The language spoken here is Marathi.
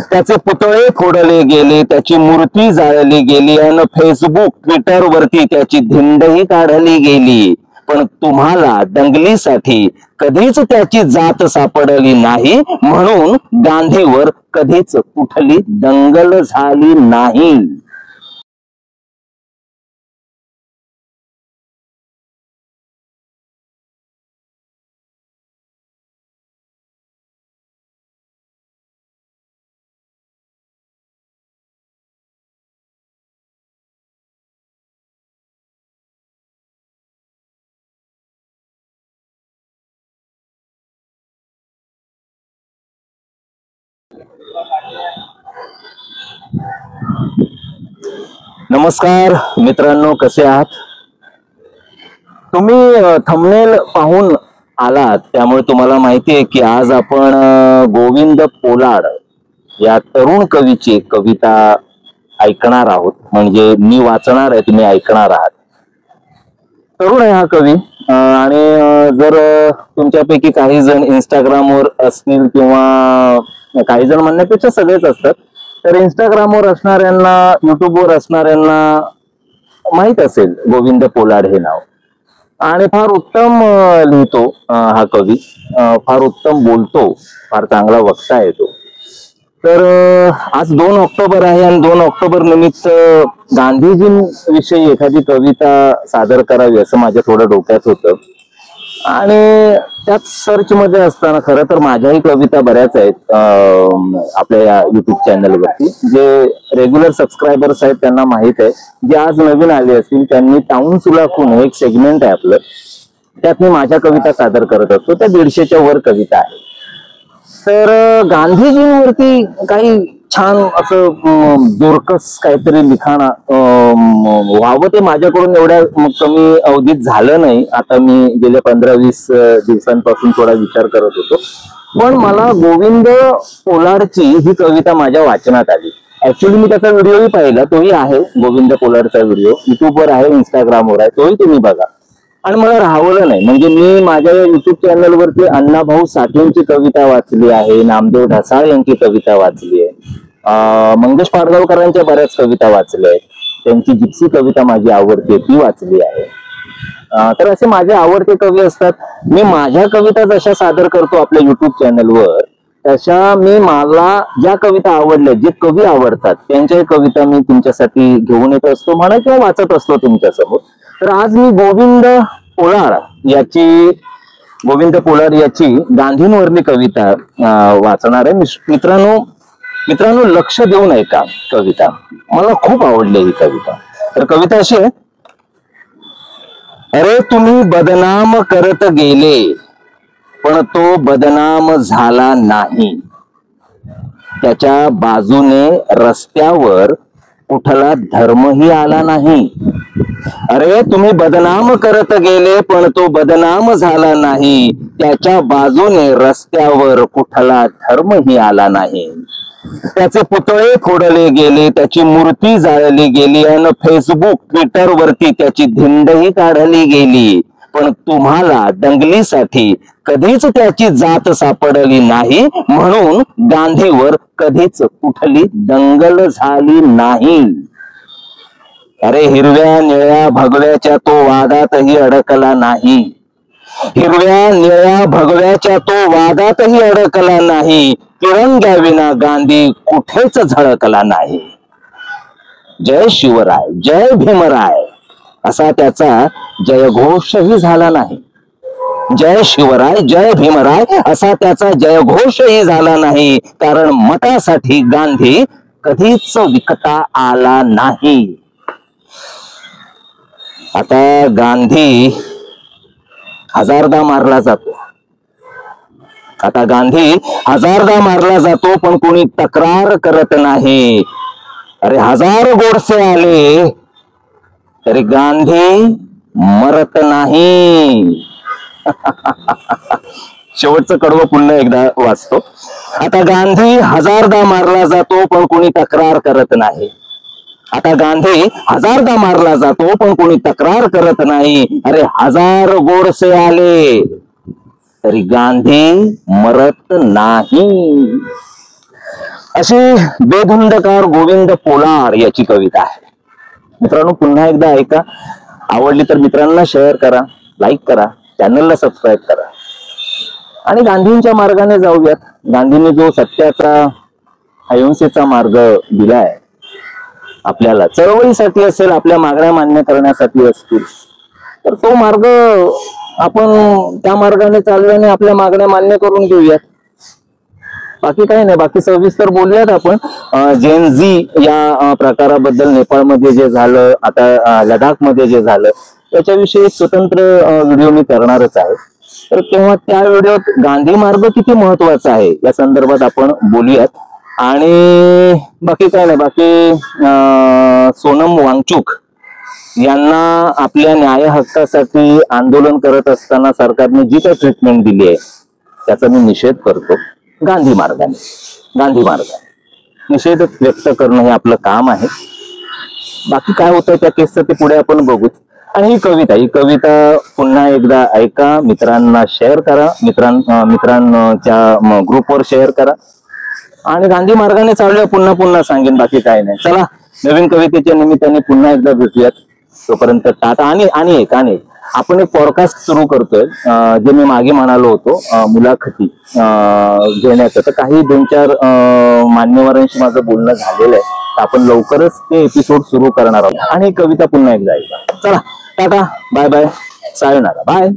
त्याचे पुतळे फोडले गेले, त्याची मूर्ती जाळली गेली आणि फेसबुक ट्विटर वरती त्याची धिंडही काढली गेली, पण तुम्हाला दंगलीसाठी कधीच त्याची जात सापडली नाही, म्हणून गांधीवर कधीच कुठली दंगल झाली नाही. नमस्कार मित्रांनो, कसे आहात तुम्ही? थंबनेल पाहून आलात त्यामुळे तुम्हाला माहिती आहे की आज आपण गोविंद पोलार्ड या तरुण कवीची कविता ऐकणार आहोत. म्हणजे मी वाचणार आहे, तुम्ही ऐकणार आहात. तरुण आहे हा कवी आणि जर तुमच्यापैकी काही जण इंस्टाग्रामवर असतील किंवा काही जण म्हणण्यापेक्षा सगळेच असतात, तर इंस्टाग्रामवर असणाऱ्यांना, युट्यूबवर असणाऱ्यांना माहित असेल गोविंद पोलार्ड हे नाव. आणि फार उत्तम लिहितो हा कवी, फार उत्तम बोलतो, फार चांगला वक्ता आहे तो. तर आज 2 ऑक्टोबर आहे आणि 2 ऑक्टोबर निमित्त गांधीजींविषयी एखादी कविता सादर करावी असं माझ्या थोडं डोक्यात होतं. आणि त्याच सर्च मध्ये असताना खरं तर माझ्याही कविता बऱ्याच आहेत आपल्या या युट्यूब चॅनलवरती. जे रेग्युलर सबस्क्रायबर्स आहेत त्यांना माहित आहे, जे आज नवीन आले असतील त्यांनी टाउन सुलाखून एक सेगमेंट आहे आपलं, त्यात मी माझ्या कविता सादर करत असतो. त्या 150च्या वर कविता आहे. तर गांधीजींवरती काही छान असं जोरकस काहीतरी लिखाण व्हावं ते माझ्याकडून एवढ्या कमी अवधीत झालं नाही. आता मी गेल्या 15-20 दिवसांपासून थोडा विचार करत होतो, पण मला गोविंद पोलार्डची ही कविता माझ्या वाचनात आली. ऍक्च्युली मी त्याचा व्हिडिओही पाहिला, तोही आहे गोविंद पोलार्डचा व्हिडिओ, युट्यूबवर आहे, इंस्टाग्रामवर आहे, तोही तुम्ही बघा. आणि मला राहवलं नाही. म्हणजे मी माझ्या युट्यूब चॅनलवरती अण्णाभाऊ साठेंची कविता वाचली आहे, नामदेव ढसाळ यांची कविता वाचली आहे, मंगेश पाडगावकरांच्या बऱ्याच कविता वाचल्या आहेत. त्यांची जिप्सी कविता माझी आवडते ती वाचली आहे. तर असे माझे आवडते कवी असतात. मी माझ्या कविता जशा सादर करतो आपल्या युट्यूब चॅनलवर, तशा मी मला ज्या कविता आवडल्या, जे कवी आवडतात त्यांच्या कविता मी तुमच्यासाठी घेऊन येत असतो म्हणा, किंवा वाचत असतो तुमच्यासमोर. तर आज मी गोविंद पोलार्ड याची गांधींवरली कविता वाचणार आहे. मित्रांनो लक्ष देऊन ऐका कविता, मला खूप आवडली ही कविता. तर कविता अशी आहे. अरे तुम्ही बदनाम करत गेले, पण तो बदनाम झाला नाही. त्याच्या बाजूने रस्त्यावर कुठला धर्मही आला नाही. अरे तुम्ही बदनाम करत गेले, पण तो बदनाम झाला नाही. त्याच्या बाजूने रस्त्यावर कुठला धर्मही आला नाही. त्याचे पुतळे फोडले गेले, त्याची मूर्ती जाळली गेली आणि फेसबुक ट्विटर वरती त्याची धिंडही काढली गेली, पण तुम्हाला दंगलीसाठी कधीच त्याची जात सापडली नाही, म्हणून गांधीवर कधीच कुठली दंगल झाली नाही. अरे हिरव्या निळ्या भगव्याच्या तो वादातही अडकला नाही. हिरव्या निळ्या भगव्याच्या तो वादातही अडकला नाही. तिरंग्याविना गांधी कुठेच झळकला नाही. जय शिवराय, जय भीमराय असा त्याचा जयघोषही झाला नाही. जय शिवराय, जय भीमराय असा त्याचा जयघोषही झाला नाही, कारण मतासाठी गांधी कधीच विकता आला नाही. आता गांधी हजारदा मारला जातो. पण कोणी तक्रार करत नाही. अरे 1000 गोडसे आले तरी गांधी मरत नाही. शेवटचं कडवं पुन्हा एकदा वाचतो. आता गांधी 1000दा मारला जातो, पण कोणी तक्रार करत नाही. आता गांधी 1000दा मारला जातो, पण कोणी तक्रार करत नाही. अरे 1000 गोडसे आले तरी गांधी मरत नाही. अशी बेधुंदकार गोविंद पोलार याची कविता आहे. मित्रांनो, पुन्हा एकदा ऐका. आवडली तर मित्रांना शेअर करा, लाईक करा, चॅनलला सबस्क्राईब करा आणि गांधींच्या मार्गाने जाऊयात. गांधींनी जो सत्याचा अहिंसेचा मार्ग दिलाय आपल्याला, चळवळीसाठी असेल, आपल्या मागण्या मान्य करण्यासाठी असतील, तर तो मार्ग आपण त्या मार्गाने चालल्याने आपल्या मागण्या मान्य करून घेऊयात. बाकी काही नाही. बाकी सविस्तर बोलूयात आपण. जेन झी या प्रकाराबद्दल, नेपाळमध्ये जे झालं, आता लडाखमध्ये जे झालं, त्याच्याविषयी स्वतंत्र व्हिडिओ मी करणारच आहे. तर तेव्हा त्या व्हिडिओत गांधी मार्ग किती महत्वाचा आहे या संदर्भात आपण बोलूयात. आणि बाकी काय नाही. बाकी सोनम वांगचुक यांना आपल्या न्याय हक्कासाठी आंदोलन करत असताना सरकारने जी काही ट्रीटमेंट दिली आहे त्याचा मी निषेध करतो. गांधी मार्गाने निषेध व्यक्त करणं हे आपलं काम आहे. बाकी काय होतं त्या केसचं ते पुढे आपण बघूच. आणि ही कविता पुन्हा एकदा ऐका, मित्रांना शेअर करा, मित्रांच्या ग्रुपवर शेअर करा आणि गांधी मार्गाने चालूया. पुन्हा सांगेन. बाकी काय नाही. चला, नवीन कवितेच्या निमित्ताने पुन्हा एकदा भेटूयात. तोपर्यंत टाटा. आणि एक आपण एक पॉडकास्ट सुरू करतोय, जे मी मागे म्हणालो होतो, मुलाखती घेण्याचं. तर काही 2-4 मान्यवरांशी माझं बोलणं झालेलं आहे. आपण लवकरच ते एपिसोड सुरू करणार आहोत. आणि कविता पुन्हा एकदा ऐका. चला, tata, bye bye, sayonara, bye.